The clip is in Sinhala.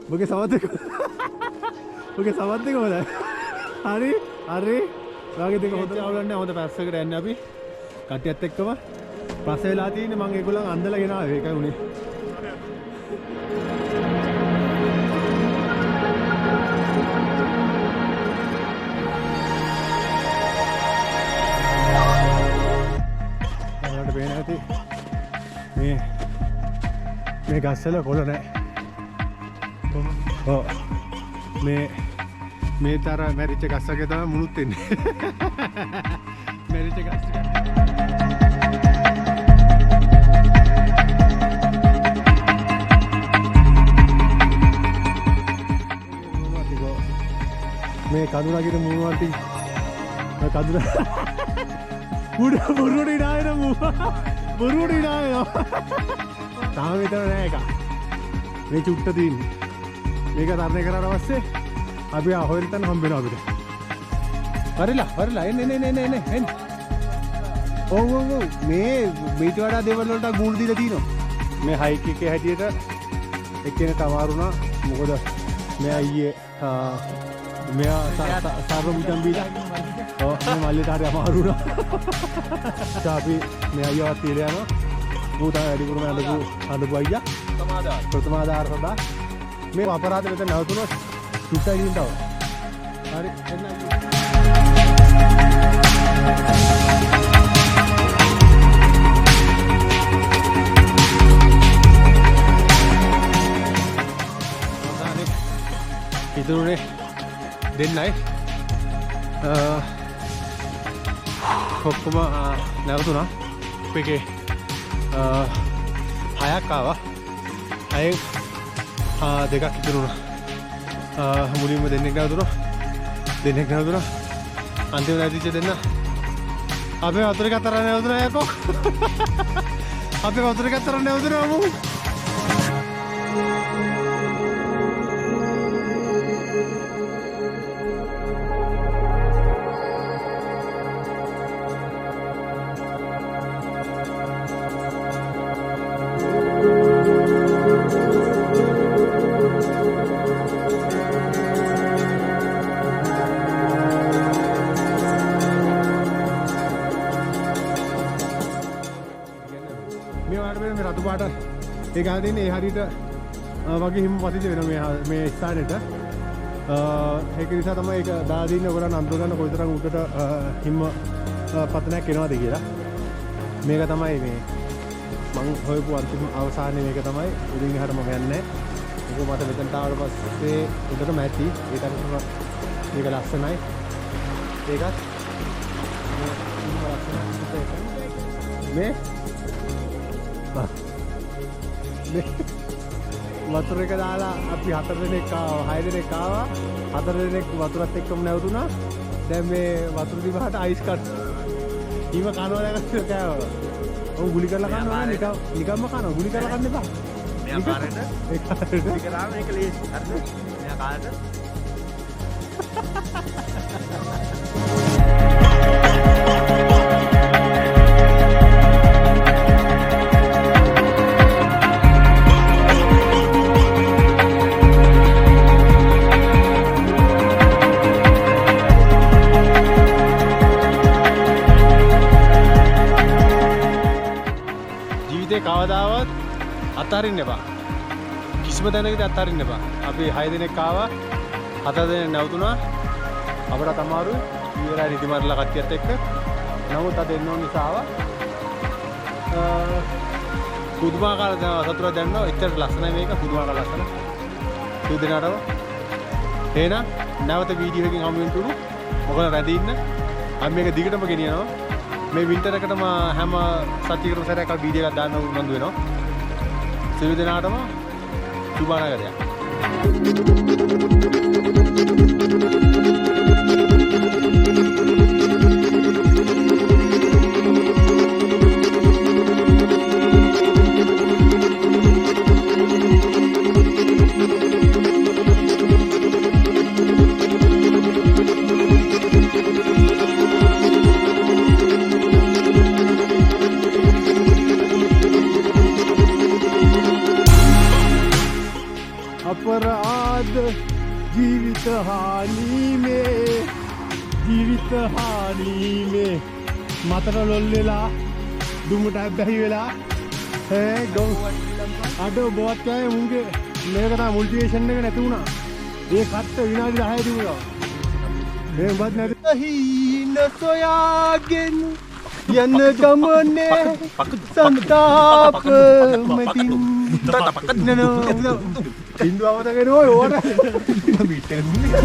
ඔගේ සමත් එක ඔගේ සමත් එක හොඳයි හරි හරි ඔයාගේ දෙක හොඳ අවුලන්නේ හොඳ පැස්සකට යන්නේ අපි කට්ටියත් එක්කම ප්‍රශ්න වෙලා තියෙන්නේ මම ඒගොල්ලන් අන්දලා ගෙනාවේ ඒකයි උනේ ඔයාලට පේන ඇති මේ ගස්වල කොළ නැහැ ඔව් මේ තර මැරිච්ච ගස්සක තමයි මුණුත් වෙන්නේ මැරිච්ච ගස් මේ කඳුලගිර මුණුවන්ටි කඳුල උඩ බොරුවට ඉඩාගෙන බොරුවට ඉඩාගෙන තාම විතර නෑ එක මේ චුට්ට තියෙන්නේ මේක තරණය කරාට පස්සේ අපි හොයල්තන හම්බෙනවා අපිට වරලා එන්න ඔව් මේ මීට වඩා දේවල් වලට ගුණ දීලා තියෙනවා මේ හයික් එකේ හැටියට එක්කෙනෙක් අමාරුණා මොකද මේ අයියේ මෙයා සර්ව මුදන් බීලා ඔව් මේ මල්ලේට හරි අමාරු වුණා අපි මේ අයියවත් තියලා යනවා ඌ තමයි වැඩිපුරම අඬපු අයියා ප්‍රථමාදාර සදා මේ අපරාධ මෙතන නැවතුනොත් සුට්ටයි දින්නවා හරි එන්න ඉතුරුනේ දෙන්නයි ඔක්කොම නැවතුණා එකේ 6ක් ආවා 6න් දෙකක් ඉතුරුණා මුලින්ම දෙන්නෙක් නැවතුණා අන්තිම නැතිච්ච දෙන්න අපේ වතුර එකක් තරම් නැවතුණා යකෝ අපේ වතුර එකක් තරම් නැවතුණා මු ඒ ගහ දෙන්නේ ඒ හරියට වගේ හිම පතිත වෙනවා මේ ස්ථානෙට ඒක නිසා තමයි ඒක දාලා දින්න ඔයගොල්ලන් අඳුර ගන්න කොයිතරම් උඩට හිම පතනයක් එනවද කියලා මේක තමයි මේ මං හොයපු අන්තිම අවසානයේ මේක තමයි උඩින් එහාට මම යන්නේ ඒක මට මෙතනට ආවට පස්සේ උඩට මැටි ඒ තරම මේක ලස්සනයි ඒකත් මේ වතුර එක දාලා අපි 4 දෙනෙක් ආවා 6 දෙනෙක් ආවා 4 දෙනෙක් වතුරත් එක්කම නැවතුණා දැන් මේ වතුර දිවහට අයිස් කට් ඊම කනවා දැක්කද කෑවා ඔව් ගුලි කරලා කනවා නිකම්ම කනවා ගුලි කරලා කන්න එපා මෙයා කාරේට ගුලි කරාම මේක ලේසි හරිද මෙයා කාරේට කවදාවත් අතාරින්න එපා කිසිම තැනකදී අතාරින්න එපා අපි 6 දෙනෙක් ආවා 4 දෙනෙක් නැවතුණා අපට අමාරුයි ඊවලා නිදි මරලා කට්ටියත් එක්ක නමුත් අද එන්න ඕන නිසා ආවා පුදුමාකාර සතුටක් දැනෙනවා එච්චර ලස්සනයි මේක පුදුමාකාර ලස්සන සිය දෙනාටම එහෙනම් නැවත වීඩියෝ එකකින් හමු වෙනතුරු ඔයගොල්ලෝ රැඳී ඉන්න අපි මේක දිගටම ගෙනියනවා මේ වින්ටර් එකටම හැම සතියකටම සැරයක් අපි වීඩියෝ එකක් දාන්න උනන්දු වෙනවා. සියලු දෙනාටම සුබානාගතයක්. ජීවිත හානීමේ ජීවිත හානීමේ මතර ලොල් වෙලා දුමට බැහි වෙලා ගොන් අඩෝ බෝත් කෑවේ මුන්ගේ මේක තමයි මොටිවේෂන් එක නැති වුණා ඒ කට්ට විනාඩි 10 තිබුණා මේ බත් නැති හින සොයාගෙන යන ගමනේ සන්තාප මතින් නනෝ ඉන්දුවවතගෙන ඔය ඕන බීට් එක දුන්නේ